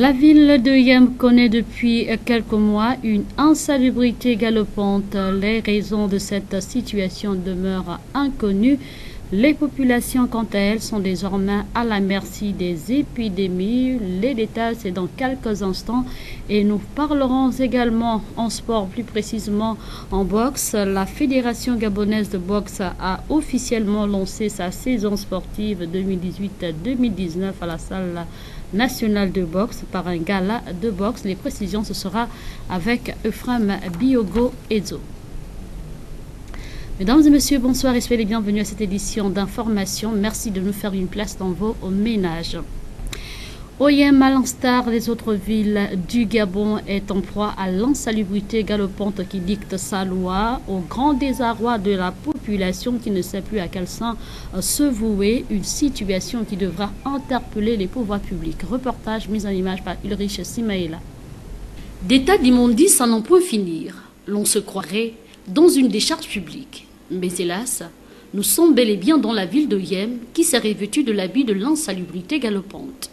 La ville de Yem connaît depuis quelques mois une insalubrité galopante. Les raisons de cette situation demeurent inconnues. Les populations, quant à elles, sont désormais à la merci des épidémies. Les détails, c'est dans quelques instants. Et nous parlerons également en sport, plus précisément en boxe. La Fédération gabonaise de boxe a officiellement lancé sa saison sportive 2018-2019 à la salle nationale de boxe par un gala de boxe. Les précisions, ce sera avec Euphrem Biogo Edzo. Mesdames et messieurs, bonsoir et soyez les bienvenus à cette édition d'information. Merci de nous faire une place dans vos ménages. Oyem, à l'instar des autres villes du Gabon, est en proie à l'insalubrité galopante qui dicte sa loi, au grand désarroi de la population qui ne sait plus à quel sein se vouer, une situation qui devra interpeller les pouvoirs publics. Reportage mis en image par Ulrich Simaïla. D'état d'immondice à n'en point finir, l'on se croirait dans une décharge publique. Mais hélas, nous sommes bel et bien dans la ville de Yem qui s'est revêtue de l'habit de l'insalubrité galopante.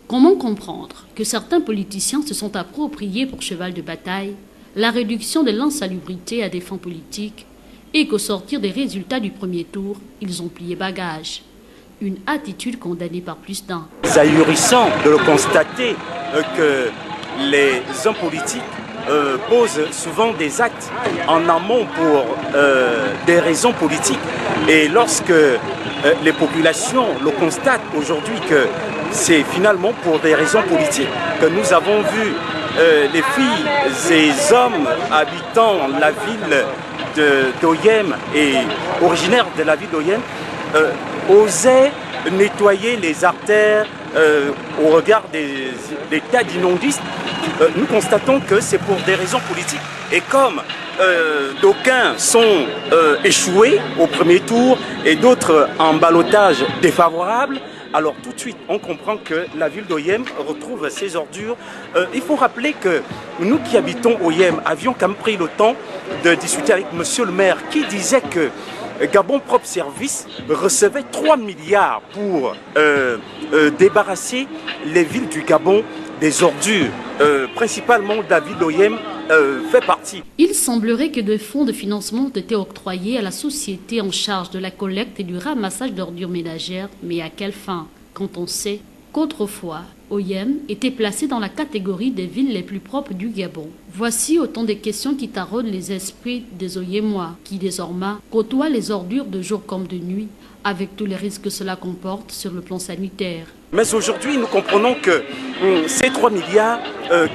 Comment comprendre que certains politiciens se sont appropriés pour cheval de bataille la réduction de l'insalubrité à des fins politiques et qu'au sortir des résultats du premier tour, ils ont plié bagage? Une attitude condamnée par plus d'un. C'est ahurissant de le constater que les hommes politiques posent souvent des actes en amont pour des raisons politiques. Et lorsque les populations le constatent aujourd'hui que c'est finalement pour des raisons politiques que nous avons vu les filles et hommes habitant la ville d'Oyem et originaires de la ville d'Oyem osaient nettoyer les artères au regard des tas d'immondices. Nous constatons que c'est pour des raisons politiques. Et comme d'aucuns sont échoués au premier tour et d'autres en ballottage défavorable, alors tout de suite on comprend que la ville d'Oyem retrouve ses ordures. Il faut rappeler que nous qui habitons Oyem avions quand même pris le temps de discuter avec monsieur le maire qui disait que Gabon Propre Service recevait 3 milliards pour débarrasser les villes du Gabon des ordures, principalement la ville d'Oyem fait partie. Il semblerait que des fonds de financement ont été octroyés à la société en charge de la collecte et du ramassage d'ordures ménagères, mais à quelle fin, quand on sait qu'autrefois, Oyem était placé dans la catégorie des villes les plus propres du Gabon. Voici autant de questions qui taraudent les esprits des Oyemois, qui désormais côtoient les ordures de jour comme de nuit, avec tous les risques que cela comporte sur le plan sanitaire. Mais aujourd'hui, nous comprenons que ces 3 milliards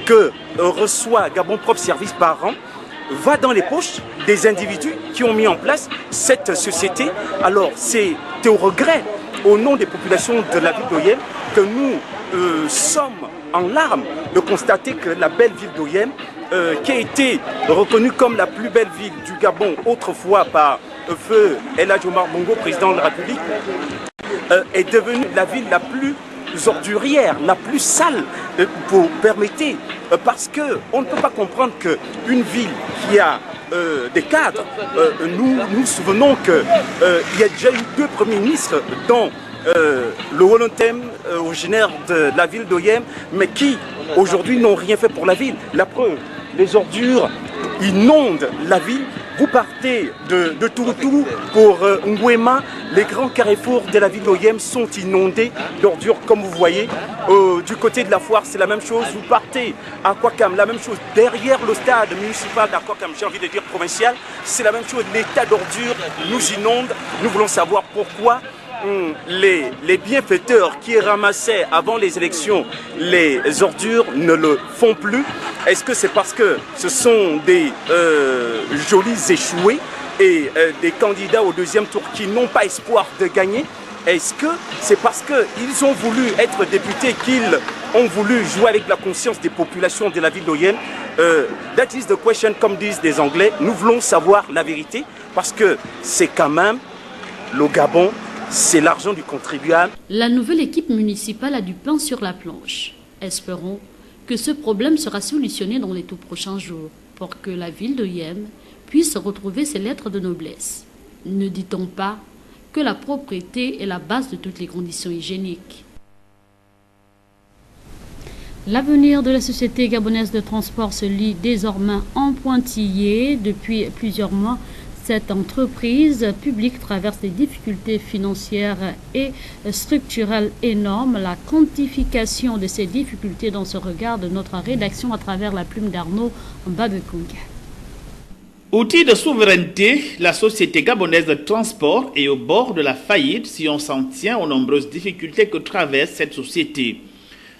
que reçoit Gabon Propre Service par an va dans les poches des individus qui ont mis en place cette société. Alors, c'est au regret, au nom des populations de la ville d'Oyem, que nous sommes en larmes de constater que la belle ville d'Oyem, qui a été reconnue comme la plus belle ville du Gabon autrefois par feu El Hadj Omar Bongo, président de la République, est devenue la ville la plus ordurière, la plus sale, permettez, parce qu'on ne peut pas comprendre qu'une ville qui a des cadres, nous souvenons qu'il y a déjà eu 2 premiers ministres dont le Wolontem, originaire de la ville d'Oyem, mais qui aujourd'hui n'ont rien fait pour la ville. La preuve, les ordures inondent la ville. Vous partez de Touroutourou pour Ngouema, les grands carrefours de la ville d'Oyem sont inondés d'ordures comme vous voyez. Du côté de la foire, c'est la même chose. Vous partez à Kwakam, la même chose. Derrière le stade municipal d'Akwakam, j'ai envie de dire provincial, c'est la même chose. L'état d'ordures nous inonde. Nous voulons savoir pourquoi les bienfaiteurs qui ramassaient avant les élections les ordures ne le font plus. Est-ce que c'est parce que ce sont des jolis échoués et des candidats au deuxième tour qui n'ont pas espoir de gagner? Est-ce que c'est parce qu'ils ont voulu être députés qu'ils ont voulu jouer avec la conscience des populations de la ville d'Oyem? That is the question, comme disent les Anglais. Nous voulons savoir la vérité parce que c'est quand même le Gabon, c'est l'argent du contribuable. La nouvelle équipe municipale a du pain sur la planche. Espérons que ce problème sera solutionné dans les tout prochains jours pour que la ville d'Oyem puisse retrouver ses lettres de noblesse. Ne dit-on pas que la propreté est la base de toutes les conditions hygiéniques? L'avenir de la société gabonaise de transport se lit désormais en pointillé. Depuis plusieurs mois, cette entreprise publique traverse des difficultés financières et structurelles énormes. La quantification de ces difficultés dans ce regard de notre rédaction à travers la plume d'Arnaud Babekung. Outil de souveraineté, la société gabonaise de transport est au bord de la faillite si on s'en tient aux nombreuses difficultés que traverse cette société.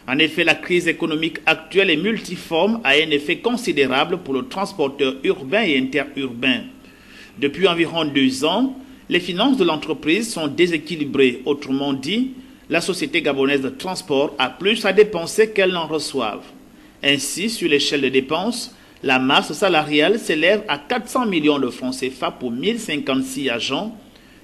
En effet, la crise économique actuelle est multiforme, a un effet considérable pour le transporteur urbain et interurbain. Depuis environ 2 ans, les finances de l'entreprise sont déséquilibrées. Autrement dit, la société gabonaise de transport a plus à dépenser qu'elle n'en reçoive. Ainsi, sur l'échelle des dépenses, la masse salariale s'élève à 400 millions de francs CFA pour 1056 agents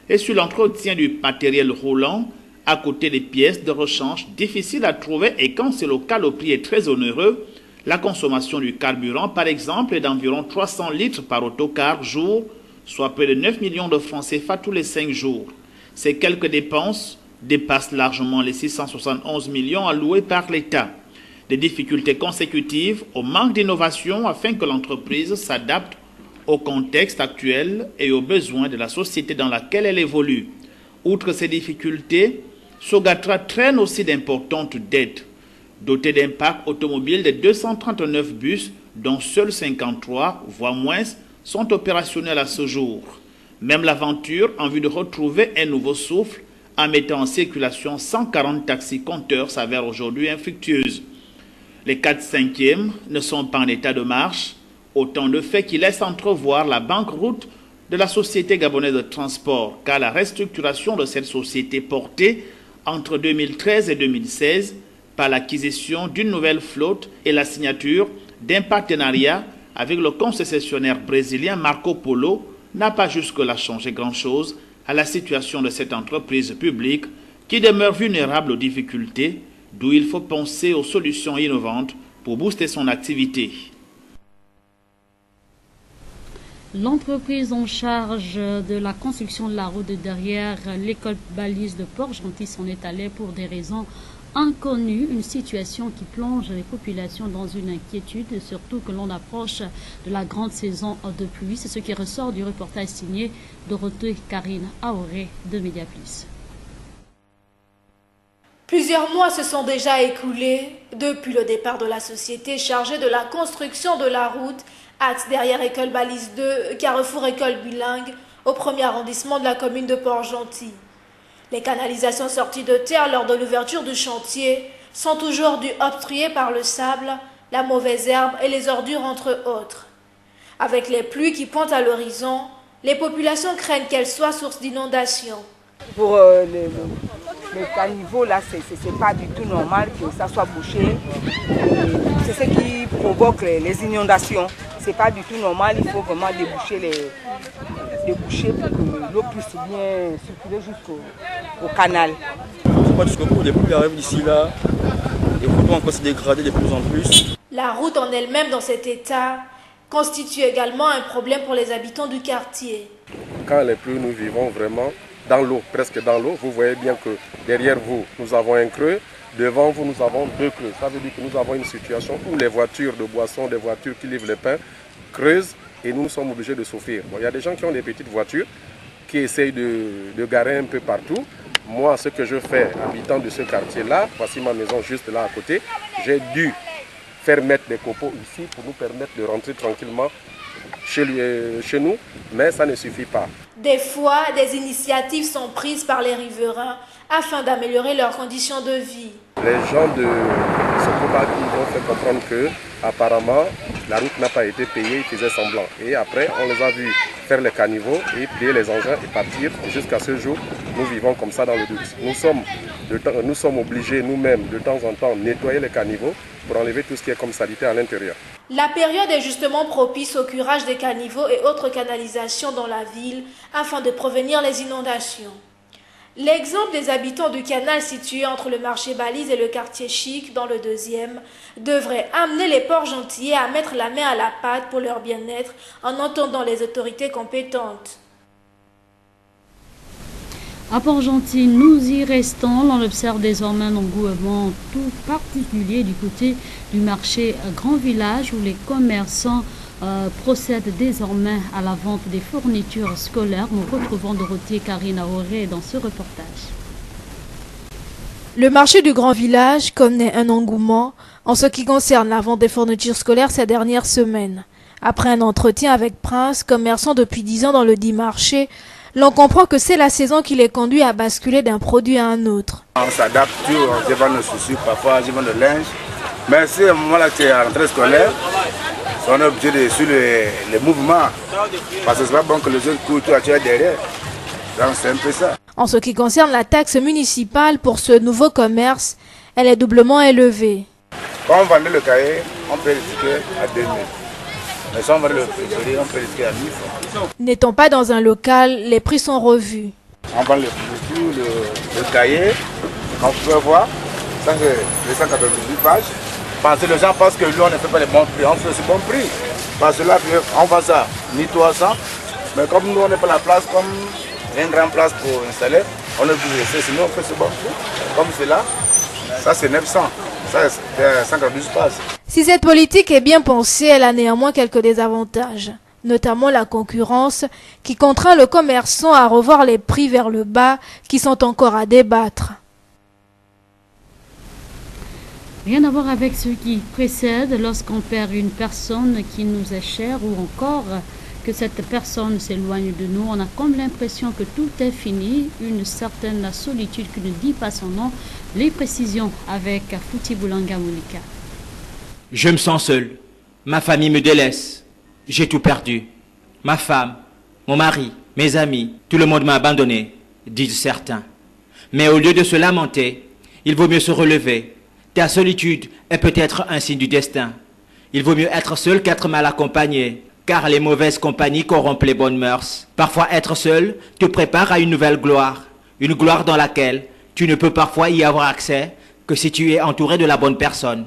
et sur l'entretien du matériel roulant, à côté des pièces de rechange difficiles à trouver et quand c'est local, le prix est très onéreux, la consommation du carburant par exemple est d'environ 300 litres par autocar jour, soit près de 9 millions de francs CFA tous les 5 jours. Ces quelques dépenses dépassent largement les 671 millions alloués par l'État. Des difficultés consécutives au manque d'innovation afin que l'entreprise s'adapte au contexte actuel et aux besoins de la société dans laquelle elle évolue. Outre ces difficultés, Sogatra traîne aussi d'importantes dettes. Doté d'un parc automobile de 239 bus, dont seuls 53, voire moins, sont opérationnels à ce jour. Même l'aventure en vue de retrouver un nouveau souffle en mettant en circulation 140 taxis compteurs s'avère aujourd'hui infructueuse. Les 4/5e ne sont pas en état de marche, autant de faits qui laissent entrevoir la banqueroute de la société gabonaise de transport, car la restructuration de cette société portée entre 2013 et 2016 par l'acquisition d'une nouvelle flotte et la signature d'un partenariat avec le concessionnaire brésilien Marco Polo n'a pas jusque-là changé grand-chose à la situation de cette entreprise publique qui demeure vulnérable aux difficultés, d'où il faut penser aux solutions innovantes pour booster son activité. L'entreprise en charge de la construction de la route derrière l'école balise de Port-Gentil s'en est allée pour des raisons inconnues, une situation qui plonge les populations dans une inquiétude, surtout que l'on approche de la grande saison de pluie. C'est ce qui ressort du reportage signé Dorothée Karine Aoré de Mediaplus. Plusieurs mois se sont déjà écoulés depuis le départ de la société chargée de la construction de la route axe derrière École Balise 2, Carrefour École Bilingue, au 1er arrondissement de la commune de Port-Gentil. Les canalisations sorties de terre lors de l'ouverture du chantier sont aujourd'hui obstruées par le sable, la mauvaise herbe et les ordures entre autres. Avec les pluies qui pointent à l'horizon, les populations craignent qu'elles soient source d'inondations. Pour les caniveaux, là, c'est pas du tout normal que ça soit bouché. C'est ce qui provoque les inondations. C'est pas du tout normal, il faut vraiment déboucher pour que l'eau puisse bien circuler jusqu'au canal. Parce que pour les pluies arrivent d'ici là, les routes vont encore se dégrader de plus en plus. La route en elle-même dans cet état constitue également un problème pour les habitants du quartier. Quand les pluies, nous vivons vraiment dans l'eau, presque dans l'eau. Vous voyez bien que derrière vous, nous avons un creux. Devant vous, nous avons 2 creux. Ça veut dire que nous avons une situation où les voitures de boissons, des voitures qui livrent le pain, creusent et nous sommes obligés de souffrir. Bon, il y a des gens qui ont des petites voitures, qui essayent de garer un peu partout. Moi, ce que je fais, habitant de ce quartier-là, voici ma maison juste là à côté, j'ai dû faire mettre des copeaux ici pour nous permettre de rentrer tranquillement chez nous, mais ça ne suffit pas. Des fois, des initiatives sont prises par les riverains afin d'améliorer leurs conditions de vie. Les gens de Sokoba qui ont fait comprendre que apparemment la route n'a pas été payée, ils faisaient semblant. Et après, on les a vus faire les caniveaux et plier les engins et partir. Jusqu'à ce jour, nous vivons comme ça dans le doute. Nous sommes obligés nous-mêmes de temps en temps nettoyer les caniveaux pour enlever tout ce qui est comme saleté à l'intérieur. La période est justement propice au curage des caniveaux et autres canalisations dans la ville afin de prévenir les inondations. L'exemple des habitants du canal situé entre le marché Balise et le quartier Chic dans le 2e devrait amener les Port-Gentillais à mettre la main à la pâte pour leur bien-être en entendant les autorités compétentes. À Port-Gentil, nous y restons. On observe désormais un engouement tout particulier du côté du marché Grand Village où les commerçants procèdent désormais à la vente des fournitures scolaires. Nous retrouvons Dorothée Karina Auré dans ce reportage. Le marché du Grand Village connaît un engouement en ce qui concerne la vente des fournitures scolaires ces dernières semaines. Après un entretien avec Prince, commerçant depuis 10 ans dans le dit marché, l'on comprend que c'est la saison qui les conduit à basculer d'un produit à un autre. On s'adapte, je vends nos chaussures, parfois je vends le linge. Mais si à un moment-là tu es en rentrée scolaire, on est obligé de suivre les mouvements. Parce que c'est pas bon que les autres courent, tu es derrière. Donc c'est un peu ça. En ce qui concerne la taxe municipale pour ce nouveau commerce, elle est doublement élevée. Quand on vendait le cahier, on paye le ticket à 2000. Mais si on vendait le frigidaire, on paye le ticket à 1000 francs. N'étant pas dans un local, les prix sont revus. On vend le cahier, comme vous pouvez voir, ça c'est les 198 pages. Parce que les gens pensent que nous on ne fait pas les bons prix, on fait ce bon prix. Parce que là, on vend ça 1300, mais comme nous on n'a pas la place, comme une grande place pour installer, on est obligé de laisser, sinon on fait ce bon prix. Comme cela, ça c'est 900, ça c'est 192 pages. Si cette politique est bien pensée, elle a néanmoins quelques désavantages, notamment la concurrence qui contraint le commerçant à revoir les prix vers le bas qui sont encore à débattre. Rien à voir avec ce qui précède lorsqu'on perd une personne qui nous est chère ou encore que cette personne s'éloigne de nous. On a comme l'impression que tout est fini, une certaine solitude qui ne dit pas son nom. Les précisions avec Fouti Boulanga Monika. Je me sens seul. Ma famille me délaisse. J'ai tout perdu. Ma femme, mon mari, mes amis, tout le monde m'a abandonné, disent certains. Mais au lieu de se lamenter, il vaut mieux se relever. Ta solitude est peut-être un signe du destin. Il vaut mieux être seul qu'être mal accompagné, car les mauvaises compagnies corrompent les bonnes mœurs. Parfois être seul te prépare à une nouvelle gloire, une gloire dans laquelle tu ne peux parfois y avoir accès que si tu es entouré de la bonne personne.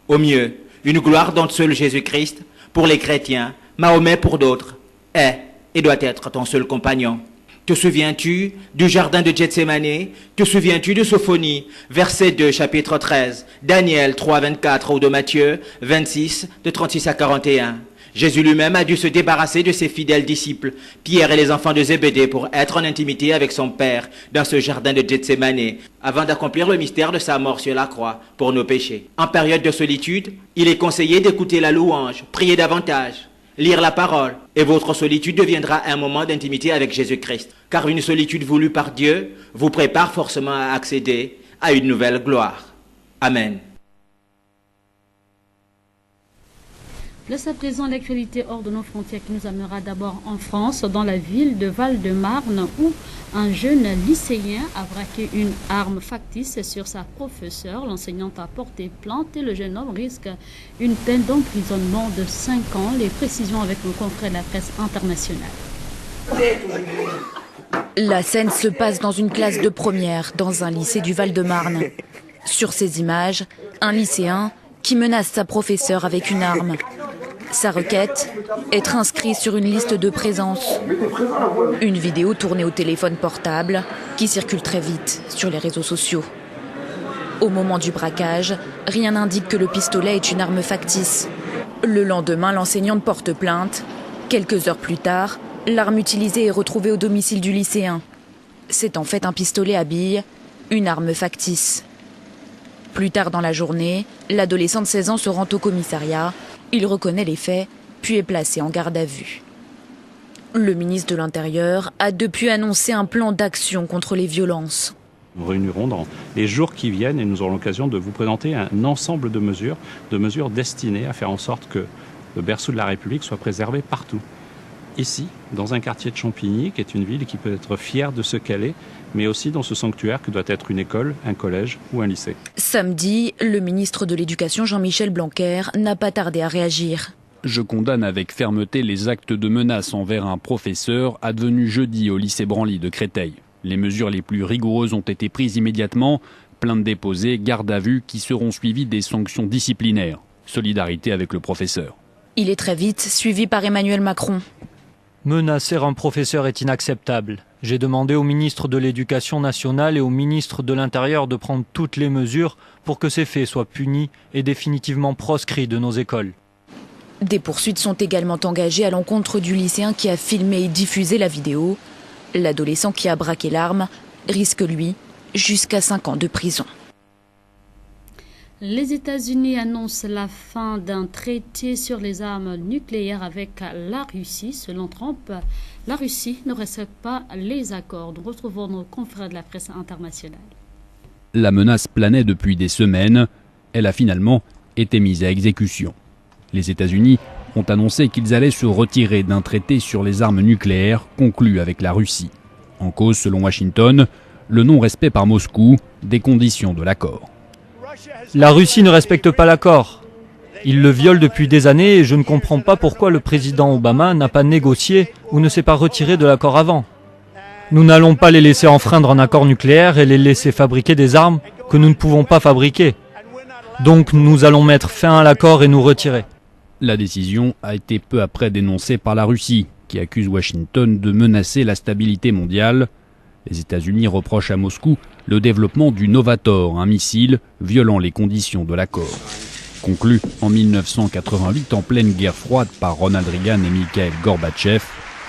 Au mieux, une gloire dont seul Jésus-Christ, pour les chrétiens, Mahomet pour d'autres, est et doit être ton seul compagnon. Te souviens-tu du jardin de Gethsémane? Te souviens-tu de Sophonie, verset 2, chapitre 13, Daniel 3, 24 ou de Matthieu 26, de 36 à 41. Jésus lui-même a dû se débarrasser de ses fidèles disciples, Pierre et les enfants de Zébédée, pour être en intimité avec son Père dans ce jardin de Gethsémane, avant d'accomplir le mystère de sa mort sur la croix pour nos péchés. En période de solitude, il est conseillé d'écouter la louange, prier davantage, lire la parole, et votre solitude deviendra un moment d'intimité avec Jésus-Christ. Car une solitude voulue par Dieu vous prépare forcément à accéder à une nouvelle gloire. Amen. Place à présent l'actualité hors de nos frontières qui nous amènera d'abord en France, dans la ville de Val-de-Marne, où un jeune lycéen a braqué une arme factice sur sa professeure. L'enseignante a porté plainte et le jeune homme risque une peine d'emprisonnement de 5 ans. Les précisions avec nos confrères de la presse internationale. La scène se passe dans une classe de première, dans un lycée du Val-de-Marne. Sur ces images, un lycéen qui menace sa professeure avec une arme. Sa requête, être inscrit sur une liste de présence. Une vidéo tournée au téléphone portable qui circule très vite sur les réseaux sociaux. Au moment du braquage, rien n'indique que le pistolet est une arme factice. Le lendemain, l'enseignante porte plainte. Quelques heures plus tard, l'arme utilisée est retrouvée au domicile du lycéen. C'est en fait un pistolet à billes, une arme factice. Plus tard dans la journée, l'adolescent de 16 ans se rend au commissariat. Il reconnaît les faits, puis est placé en garde à vue. Le ministre de l'Intérieur a depuis annoncé un plan d'action contre les violences. Nous réunirons dans les jours qui viennent et nous aurons l'occasion de vous présenter un ensemble de mesures destinées à faire en sorte que le berceau de la République soit préservé partout. Ici, dans un quartier de Champigny, qui est une ville qui peut être fière de ce qu'elle est, mais aussi dans ce sanctuaire que doit être une école, un collège ou un lycée. Samedi, le ministre de l'Éducation Jean-Michel Blanquer n'a pas tardé à réagir. Je condamne avec fermeté les actes de menace envers un professeur advenu jeudi au lycée Branly de Créteil. Les mesures les plus rigoureuses ont été prises immédiatement. Plaintes déposées, garde à vue qui seront suivies des sanctions disciplinaires. Solidarité avec le professeur. Il est très vite suivi par Emmanuel Macron. Menacer un professeur est inacceptable. J'ai demandé au ministre de l'Éducation nationale et au ministre de l'Intérieur de prendre toutes les mesures pour que ces faits soient punis et définitivement proscrits de nos écoles. Des poursuites sont également engagées à l'encontre du lycéen qui a filmé et diffusé la vidéo. L'adolescent qui a braqué l'arme risque, lui, jusqu'à 5 ans de prison. Les États-Unis annoncent la fin d'un traité sur les armes nucléaires avec la Russie. Selon Trump, la Russie ne respecte pas les accords. Nous retrouvons nos confrères de la presse internationale. La menace planait depuis des semaines. Elle a finalement été mise à exécution. Les États-Unis ont annoncé qu'ils allaient se retirer d'un traité sur les armes nucléaires conclu avec la Russie. En cause, selon Washington, le non-respect par Moscou des conditions de l'accord. La Russie ne respecte pas l'accord. Il le viole depuis des années et je ne comprends pas pourquoi le président Obama n'a pas négocié ou ne s'est pas retiré de l'accord avant. Nous n'allons pas les laisser enfreindre un accord nucléaire et les laisser fabriquer des armes que nous ne pouvons pas fabriquer. Donc nous allons mettre fin à l'accord et nous retirer. La décision a été peu après dénoncée par la Russie, qui accuse Washington de menacer la stabilité mondiale. Les États-Unis reprochent à Moscou le développement du Novator, un missile violant les conditions de l'accord. Conclu en 1988 en pleine guerre froide par Ronald Reagan et Mikhail Gorbatchev,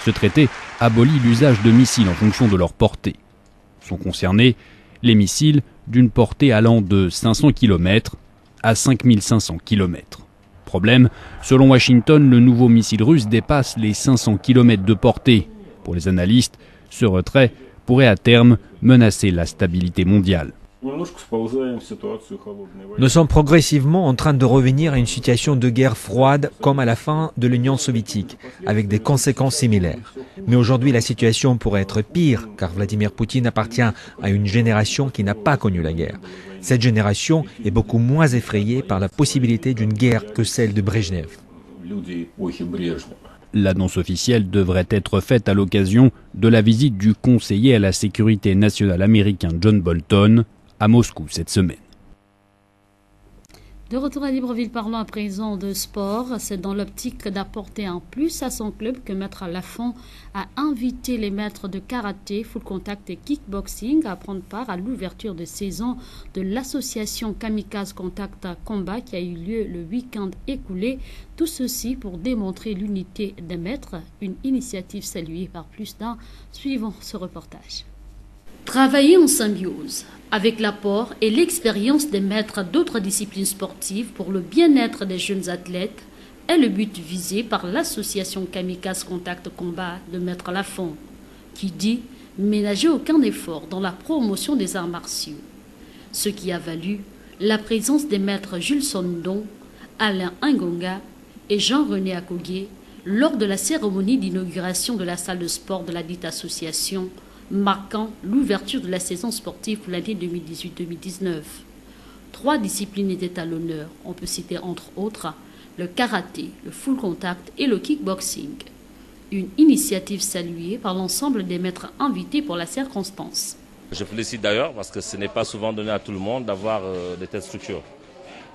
ce traité abolit l'usage de missiles en fonction de leur portée. Sont concernés les missiles d'une portée allant de 500 km à 5500 km. Problème, selon Washington, le nouveau missile russe dépasse les 500 km de portée. Pour les analystes, ce retrait pourrait à terme menacer la stabilité mondiale. Nous sommes progressivement en train de revenir à une situation de guerre froide comme à la fin de l'Union soviétique, avec des conséquences similaires. Mais aujourd'hui, la situation pourrait être pire, car Vladimir Poutine appartient à une génération qui n'a pas connu la guerre. Cette génération est beaucoup moins effrayée par la possibilité d'une guerre que celle de Brejnev. L'annonce officielle devrait être faite à l'occasion de la visite du conseiller à la sécurité nationale américain John Bolton à Moscou cette semaine. De retour à Libreville, parlons à présent de sport. C'est dans l'optique d'apporter un plus à son club que Maître Lafont a invité les maîtres de karaté, full contact et kickboxing à prendre part à l'ouverture de saison de l'association Kamikaze Contact Combat qui a eu lieu le week-end écoulé. Tout ceci pour démontrer l'unité des maîtres, une initiative saluée par plus d'un. Suivons ce reportage. Travailler en symbiose avec l'apport et l'expérience des maîtres d'autres disciplines sportives pour le bien-être des jeunes athlètes est le but visé par l'association Kamikaze Contact Combat de Maître Lafont, qui dit ménager aucun effort dans la promotion des arts martiaux. Ce qui a valu la présence des maîtres Jules Sondon, Alain Ingonga et Jean-René Akogué lors de la cérémonie d'inauguration de la salle de sport de la dite association, marquant l'ouverture de la saison sportive pour l'année 2018-2019. 3 disciplines étaient à l'honneur. On peut citer entre autres le karaté, le full contact et le kickboxing. Une initiative saluée par l'ensemble des maîtres invités pour la circonstance. Je félicite d'ailleurs parce que ce n'est pas souvent donné à tout le monde d'avoir de telles structures.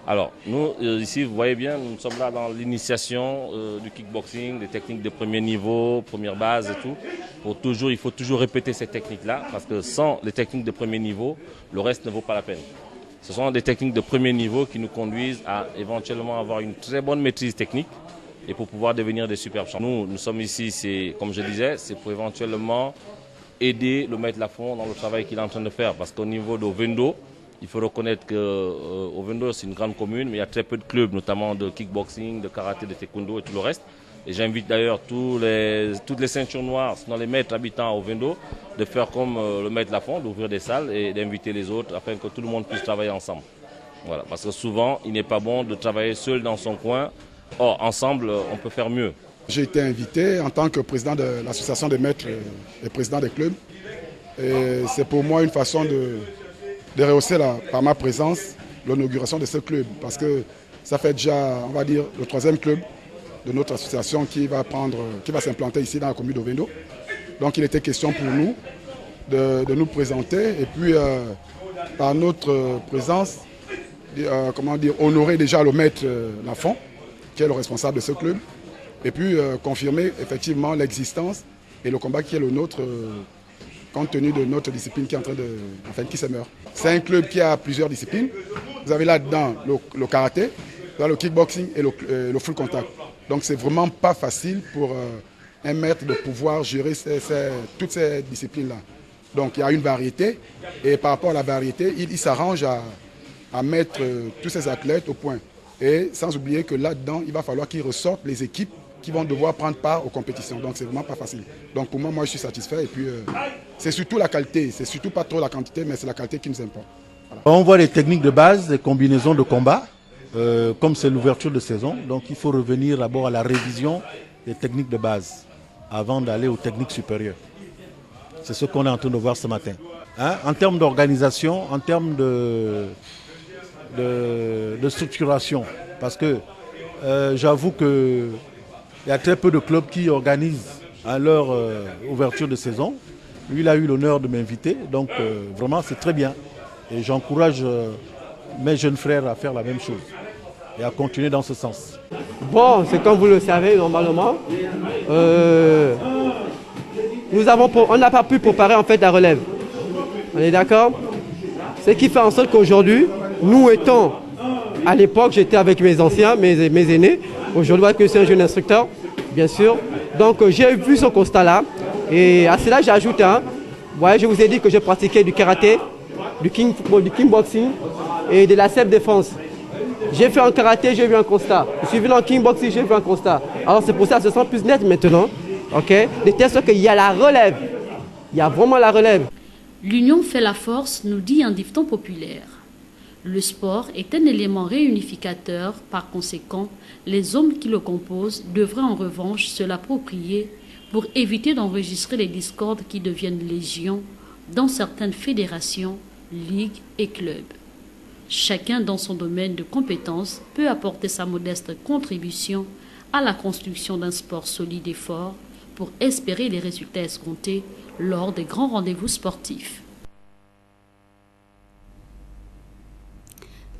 Alors, nous, ici, vous voyez bien, nous sommes là dans l'initiation du kickboxing, des techniques de premier niveau, première base et tout. Il faut toujours répéter ces techniques-là, parce que sans les techniques de premier niveau, le reste ne vaut pas la peine. Ce sont des techniques de premier niveau qui nous conduisent à éventuellement avoir une très bonne maîtrise technique et pour pouvoir devenir des superbes champions. Nous sommes ici, comme je disais, c'est pour éventuellement aider le Maître Lafont dans le travail qu'il est en train de faire, parce qu'au niveau d'Ovendo, il faut reconnaître qu'Ovendo, c'est une grande commune, mais il y a très peu de clubs, notamment de kickboxing, de karaté, de taekwondo et tout le reste. Et j'invite d'ailleurs toutes les ceintures noires, sinon les maîtres habitants à Ovendo, de faire comme le Maître Lafont, d'ouvrir des salles et d'inviter les autres afin que tout le monde puisse travailler ensemble. Voilà, parce que souvent, il n'est pas bon de travailler seul dans son coin. Or, ensemble, on peut faire mieux. J'ai été invité en tant que président de l'association des maîtres et président des clubs. Et c'est pour moi une façon de rehausser par ma présence l'inauguration de ce club. Parce que ça fait déjà, on va dire, le 3e club de notre association qui va s'implanter ici dans la commune d'Ovendo. Donc il était question pour nous de nous présenter et puis par notre présence, honorer déjà le Maître Lafont, qui est le responsable de ce club, et puis confirmer effectivement l'existence et le combat qui est le nôtre compte tenu de notre discipline qui est en train qui se meurt. C'est un club qui a plusieurs disciplines. Vous avez là-dedans le karaté, le kickboxing et le full contact. Donc c'est vraiment pas facile pour un maître de pouvoir gérer toutes ces disciplines-là. Donc il y a une variété et par rapport à la variété, il s'arrange à mettre tous ces athlètes au point. Et sans oublier que là-dedans, il va falloir qu'ils ressortent les équipes qui vont devoir prendre part aux compétitions. Donc c'est vraiment pas facile. Donc pour moi, je suis satisfait. Et puis c'est surtout la qualité, c'est surtout pas trop la quantité, mais c'est la qualité qui nous importe. Voilà. On voit les techniques de base, les combinaisons de combat, comme c'est l'ouverture de saison. Donc il faut revenir d'abord à la révision des techniques de base avant d'aller aux techniques supérieures. C'est ce qu'on est en train de voir ce matin. Hein? En termes d'organisation, en termes de structuration, parce que j'avoue que il y a très peu de clubs qui organisent à leur ouverture de saison. Lui, il a eu l'honneur de m'inviter, donc vraiment c'est très bien. Et j'encourage mes jeunes frères à faire la même chose et à continuer dans ce sens. Bon, c'est comme vous le savez normalement. On n'a pas pu préparer en fait la relève. On est d'accord? Ce qui fait en sorte qu'aujourd'hui, nous étant, à l'époque, j'étais avec mes anciens, mes aînés. Aujourd'hui, je suis un jeune instructeur, bien sûr. Donc, j'ai vu ce constat-là. Et à cela, j'ajoute, je vous ai dit que j'ai pratiqué du karaté, du kickboxing et de la self-défense. J'ai fait un karaté, j'ai vu un constat. Je suis venu en kickboxing, j'ai vu un constat. Alors, c'est pour ça que je sens plus net maintenant. Okay? De telle sorte qu'il y a la relève. Il y a vraiment la relève. L'union fait la force, nous dit un dicton populaire. Le sport est un élément réunificateur, par conséquent, les hommes qui le composent devraient en revanche se l'approprier pour éviter d'enregistrer les discordes qui deviennent légion dans certaines fédérations, ligues et clubs. Chacun dans son domaine de compétences peut apporter sa modeste contribution à la construction d'un sport solide et fort pour espérer les résultats escomptés lors des grands rendez-vous sportifs.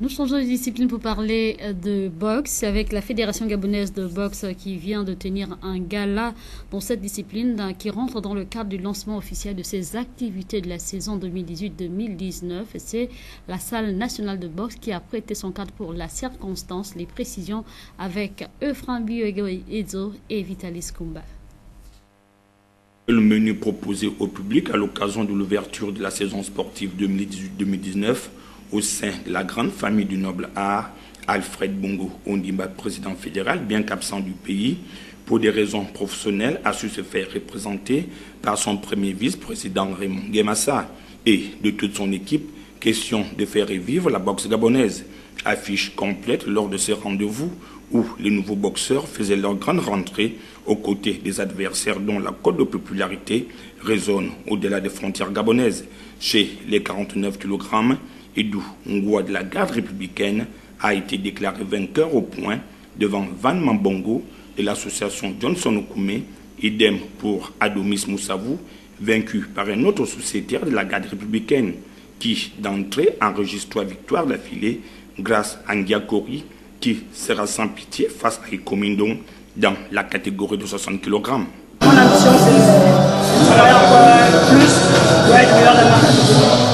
Nous changeons de discipline pour parler de boxe avec la Fédération gabonaise de boxe qui vient de tenir un gala dans cette discipline qui rentre dans le cadre du lancement officiel de ses activités de la saison 2018-2019. C'est la salle nationale de boxe qui a prêté son cadre pour la circonstance. Les précisions avec Euphrem Bioego-Edzo et Vitalis Kumba. Le menu proposé au public à l'occasion de l'ouverture de la saison sportive 2018-2019 au sein de la grande famille du noble art, Alfred Bongo Ondimba, président fédéral, bien qu'absent du pays, pour des raisons professionnelles, a su se faire représenter par son premier vice-président Raymond Guemassa et de toute son équipe, question de faire revivre la boxe gabonaise. Affiche complète lors de ce rendez-vous où les nouveaux boxeurs faisaient leur grande rentrée aux côtés des adversaires dont la cote de popularité résonne au-delà des frontières gabonaises. Chez les 49 kg, Edou Ngwa de la garde républicaine a été déclaré vainqueur au point devant Van Mambongo de l'association Johnson Okume, idem pour Adomis Moussavou, vaincu par un autre sociétaire de la garde républicaine qui, d'entrée, enregistre 3 victoires d'affilée grâce à Ndiakori qui sera sans pitié face à Ikomindong dans la catégorie de 60 kg. Mon ambition, c'est travailler encore plus pour être meilleur dans ma catégorie.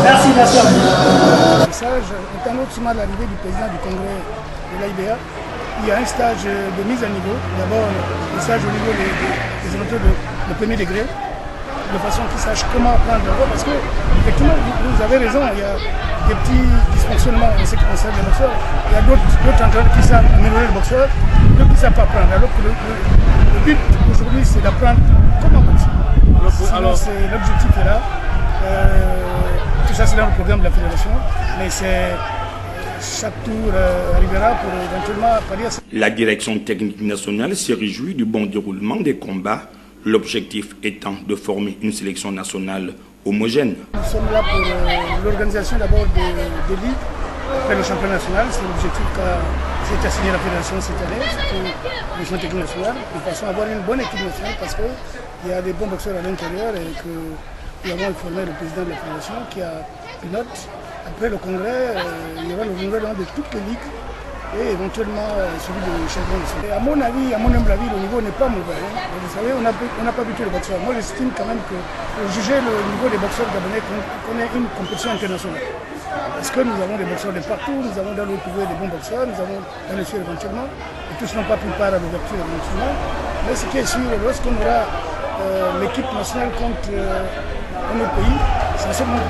Merci à vous. Le stage est un autre chemin de l'arrivée du président du congrès de l'AIBA. Il y a un stage de mise à niveau. D'abord, le stage au niveau des éléments de premier degré, de façon qu'ils sachent comment apprendre d'abord. Parce que, effectivement, vous avez raison, il y a des petits dysfonctionnements en ce qui concerne les boxeurs. Il y a d'autres entraîneurs qui savent améliorer le boxeur, d'autres qui ne savent pas apprendre. Alors que le but aujourd'hui, c'est d'apprendre comment boxer. Alors, c'est l'objectif est là. Tout ça, c'est dans le programme de la fédération. Mais chaque tour arrivera pour éventuellement pallier à ça. La direction technique nationale s'est réjouie du bon déroulement des combats, l'objectif étant de former une sélection nationale homogène. Nous sommes là pour l'organisation d'abord des ligues, après le championnat national. C'est l'objectif qu'a assigné la fédération cette année, surtout le championnat technique national, de façon à avoir une bonne équipe nationale parce qu'il y a des bons boxeurs à l'intérieur et que nous avons informé le président de la fédération qui a pilote. Après le congrès, il y aura le renouvellement de toutes les ligues et éventuellement celui de champion national. À mon avis, à mon humble avis, le niveau n'est pas mauvais. Hein. Vous savez, on n'a pas vu tous les boxeurs. Moi, j'estime quand même que pour juger le niveau des boxeurs gabonais, qu'on ait une compétition internationale. Parce que nous avons des boxeurs de partout, nous avons dans le pays des bons boxeurs, nous avons dans le sud éventuellement, et tous n'ont pas pris part à l'ouverture éventuellement. Mais ce qui est sûr, lorsqu'on aura l'équipe nationale contre un autre pays, c'est seulement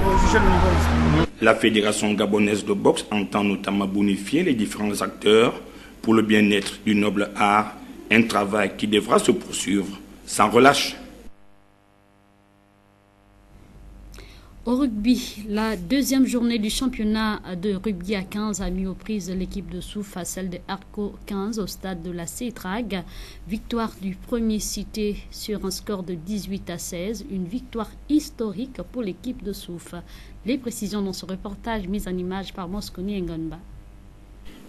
pour juger le niveau ici. La Fédération gabonaise de boxe entend notamment bonifier les différents acteurs pour le bien-être du noble art, un travail qui devra se poursuivre sans relâche. Au rugby, la deuxième journée du championnat de rugby à 15 a mis aux prises l'équipe de Souf à celle de Arco 15 au stade de la CETRAG. Victoire du premier cité sur un score de 18-16, une victoire historique pour l'équipe de Souf. Les précisions dans ce reportage mis en image par Mosconi Ngonba.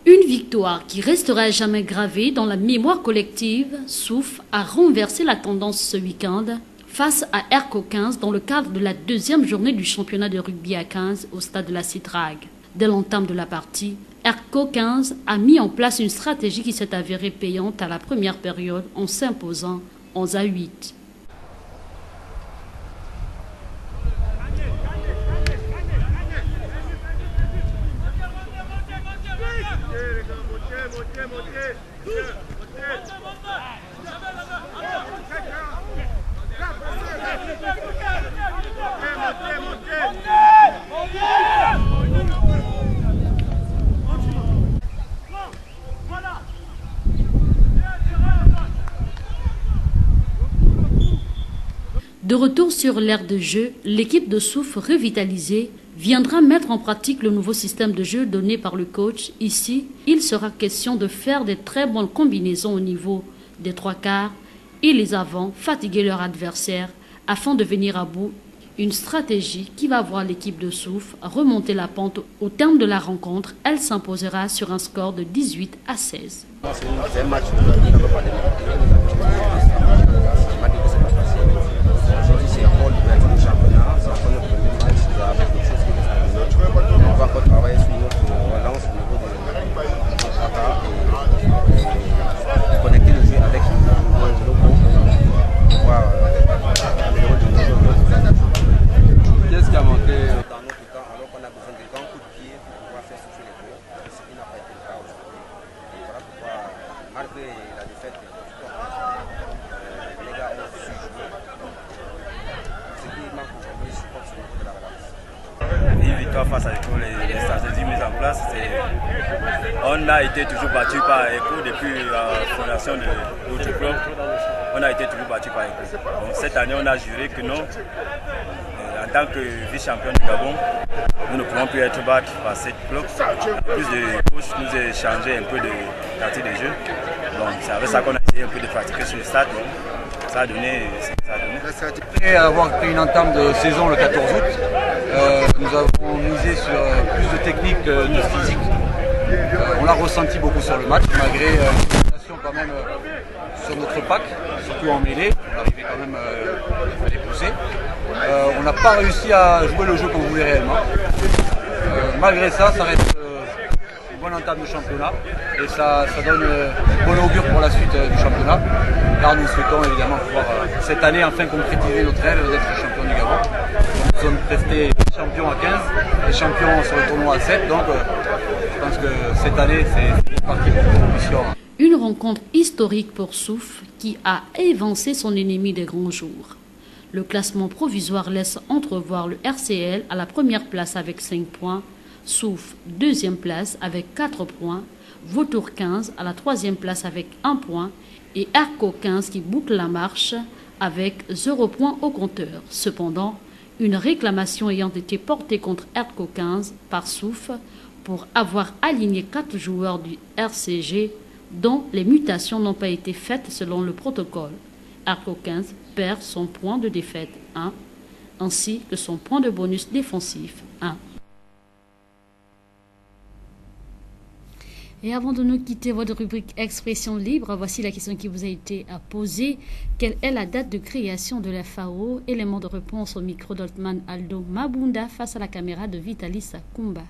Une victoire qui restera jamais gravée dans la mémoire collective. Souf a renversé la tendance ce week-end face à Arco 15 dans le cadre de la deuxième journée du championnat de rugby à 15 au stade de la CETRAG. Dès l'entame de la partie, Arco 15 a mis en place une stratégie qui s'est avérée payante à la première période en s'imposant 11-8. De retour sur l'aire de jeu, l'équipe de Souf revitalisée viendra mettre en pratique le nouveau système de jeu donné par le coach. Ici, il sera question de faire des très bonnes combinaisons au niveau des trois quarts et les avants, fatiguer leur adversaire afin de venir à bout. Une stratégie qui va voir l'équipe de Souf remonter la pente. Au terme de la rencontre, elle s'imposera sur un score de 18-16. C'est un match on va encore travailler sur notre relance au niveau de notre attaque et connecter le jeu avec nos groupes pour pouvoir améliorer le niveau. Qu'est-ce qui a manqué dans notre temps alors qu'on a besoin de grands coups de pied pour pouvoir faire souffler les gros, ce qui n'a pas été le cas aujourd'hui. Voilà pourquoi, malgré la défaite du sport, les gars ont su jouer. Ce qui manque aujourd'hui, je pense, c'est au niveau de la relance. Une victoire face à l'école, les stratégies mises en place. On a été toujours battu par ECHO depuis la fondation de notre club. On a été toujours battu par ECHO. Donc cette année, on a juré que non. En tant que vice-champion du Gabon, nous ne pouvons plus être battus par cette club. En plus de coach, nous a changé un peu de quartier de jeu. Donc c'est avec ça qu'on a essayé un peu de pratiquer sur le stade. Donc, ça a donné ce que ça a donné. Après avoir pris une entame de saison le 14 août, nous avons misé sur plus de technique que de physique. On l'a ressenti beaucoup sur le match, malgré une domination quand même sur notre pack, surtout en mêlée. On arrivait quand même, il fallait pousser. On n'a pas réussi à jouer le jeu qu'on voulait réellement. Malgré ça, ça reste une bonne entame de championnat et ça donne bon augure pour la suite du championnat. Car nous souhaitons évidemment pouvoir cette année enfin concrétiser notre rêve d'être champion du Gabon. Nous sommes restés champions à 15 et champions sur le tournoi à 7, donc je pense que cette année c'est parti pour une compétition. Une rencontre historique pour Souf qui a évincé son ennemi des grands jours. Le classement provisoire laisse entrevoir le RCL à la première place avec 5 points, Souf deuxième place avec 4 points, Vautour 15 à la troisième place avec 1 point et Arco 15 qui boucle la marche avec 0 point au compteur. Cependant, une réclamation ayant été portée contre Arco 15 par Souf pour avoir aligné 4 joueurs du RCG dont les mutations n'ont pas été faites selon le protocole. Arco 15 perd son point de défaite 1 ainsi que son point de bonus défensif 1. Et avant de nous quitter votre rubrique Expression libre, voici la question qui vous a été posée. Quelle est la date de création de la FAO? Élément de réponse au micro d'Oltman Aldo Mabunda face à la caméra de Vitalis Kumba.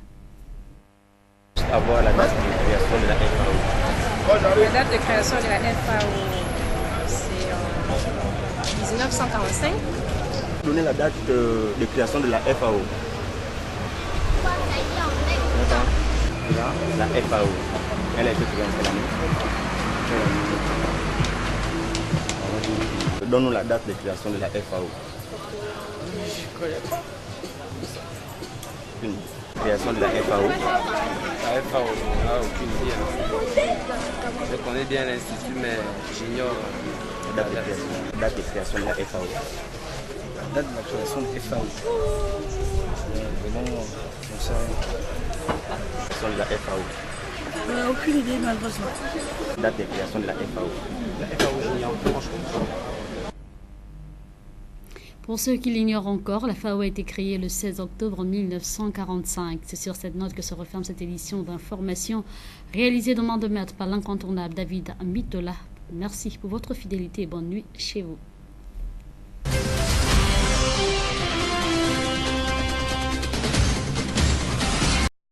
Avoir la date création de la FAO. La date de création de la FAO, c'est en 1945. Donnez la date de création de la FAO. Là, la FAO. Elle a été créée en quelle année? Donne-nous la date de création de la FAO. Je connais pas. Création de la FAO. La FAO, on n'a aucune idée. Je connais bien l'institut, mais j'ignore la date de création de la FAO. La date de la création de la FAO. Vraiment, on sait rien. Création de la FAO. On n'a aucune idée malheureusement. Date de création de la FAO. La FAO, j'ignore franchement. Pour ceux qui l'ignorent encore, la FAO a été créée le 16 octobre 1945. C'est sur cette note que se referme cette édition d'information réalisée de main de maître par l'incontournable David Mitola. Merci pour votre fidélité et bonne nuit chez vous.